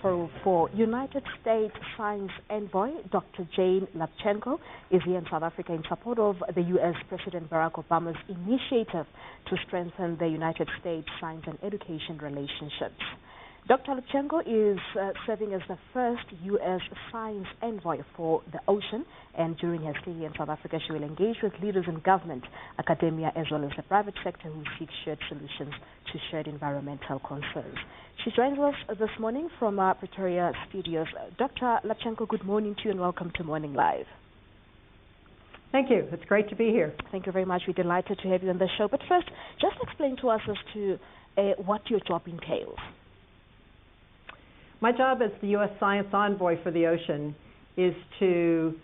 for United States Science Envoy, Dr. Jane Lubchenco, is here in South Africa in support of the U.S. President Barack Obama's initiative to strengthen the United States science and education relationships. Dr. Lubchenco is serving as the first U.S. Science Envoy for the ocean, and during her stay here in South Africa, she will engage with leaders in government, academia, as well as the private sector who seek shared solutions to shared environmental concerns. She joins us this morning from our Pretoria studios. Dr. Lubchenco, good morning to you and welcome to Morning Live. Thank you. It's great to be here. Thank you very much. We're delighted to have you on the show. But first, just explain to us as to what your job entails. My job as the U.S. Science Envoy for the Ocean is to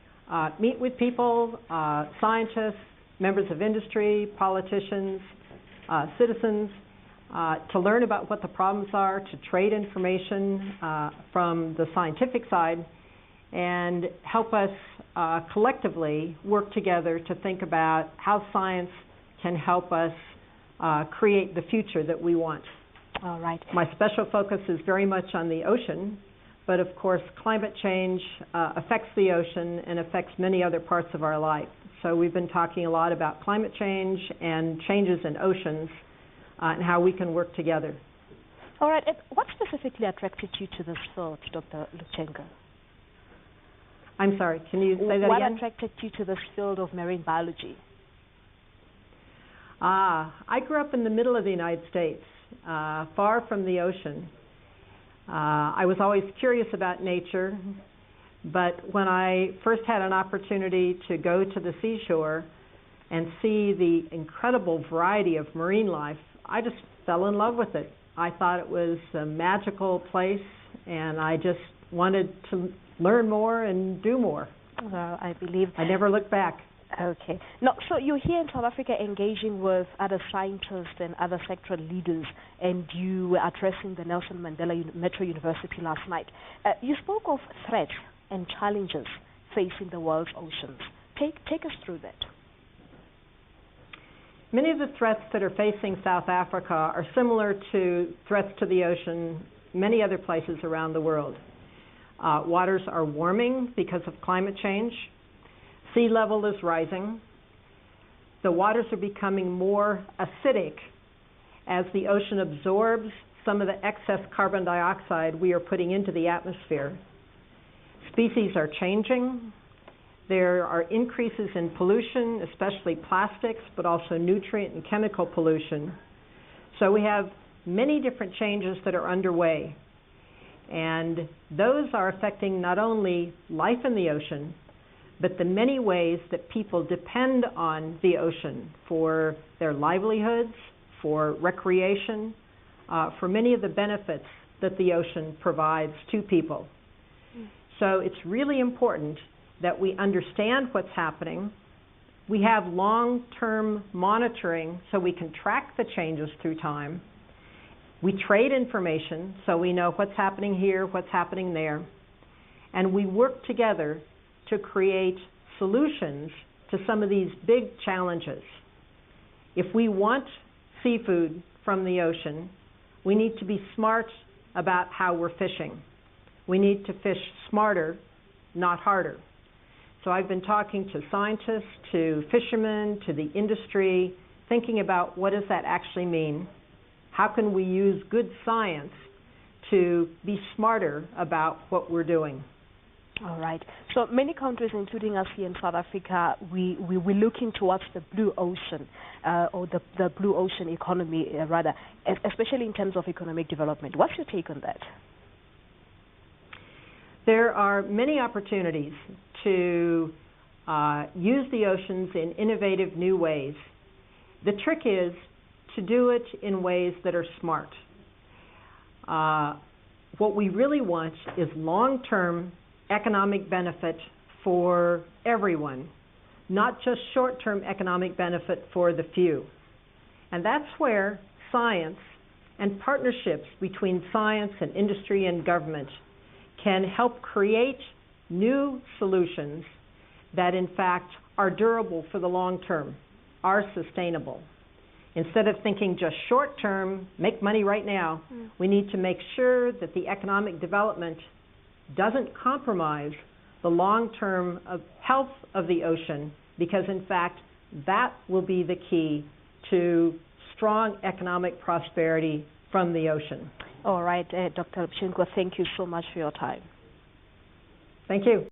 meet with people, scientists, members of industry, politicians, citizens, to learn about what the problems are, to trade information from the scientific side, and help us collectively work together to think about how science can help us create the future that we want. All right. My special focus is very much on the ocean, but of course climate change affects the ocean and affects many other parts of our life. So we've been talking a lot about climate change and changes in oceans and how we can work together. All right. And what specifically attracted you to this field, Dr. Lubchenco? I'm sorry, can you say that again? What attracted you to this field of marine biology? I grew up in the middle of the United States. Far from the ocean. I was always curious about nature, but when I first had an opportunity to go to the seashore and see the incredible variety of marine life, I just fell in love with it. I thought it was a magical place, and I just wanted to learn more and do more. Well, I believe I never looked back. Okay. Now, so you're here in South Africa engaging with other scientists and other sectoral leaders, and you were addressing the Nelson Mandela Metro University last night. You spoke of threats and challenges facing the world's oceans. Take us through that. Many of the threats that are facing South Africa are similar to threats to the ocean many other places around the world. Waters are warming because of climate change. Sea level is rising. The waters are becoming more acidic as the ocean absorbs some of the excess carbon dioxide we are putting into the atmosphere. Species are changing. There are increases in pollution, especially plastics, but also nutrient and chemical pollution. So we have many different changes that are underway. And those are affecting not only life in the ocean, but the many ways that people depend on the ocean for their livelihoods, for recreation, for many of the benefits that the ocean provides to people. So it's really important that we understand what's happening. We have long-term monitoring so we can track the changes through time. We trade information so we know what's happening here, what's happening there. And we work together to create solutions to some of these big challenges. If we want seafood from the ocean, we need to be smart about how we're fishing. We need to fish smarter, not harder. So I've been talking to scientists, to fishermen, to the industry, thinking about what does that actually mean? How can we use good science to be smarter about what we're doing? All right. So many countries, including us here in South Africa, we're looking towards the blue ocean, or the blue ocean economy, rather, especially in terms of economic development. What's your take on that? There are many opportunities to use the oceans in innovative new ways. The trick is to do it in ways that are smart. What we really want is long-term economic benefit for everyone, not just short-term economic benefit for the few. And that's where science and partnerships between science and industry and government can help create new solutions that in fact are durable for the long term, are sustainable. Instead of thinking just short term, make money right now, we need to make sure that the economic development doesn't compromise the long-term health of the ocean, because in fact that will be the key to strong economic prosperity from the ocean. All right, Dr. Lubchenco, thank you so much for your time. Thank you.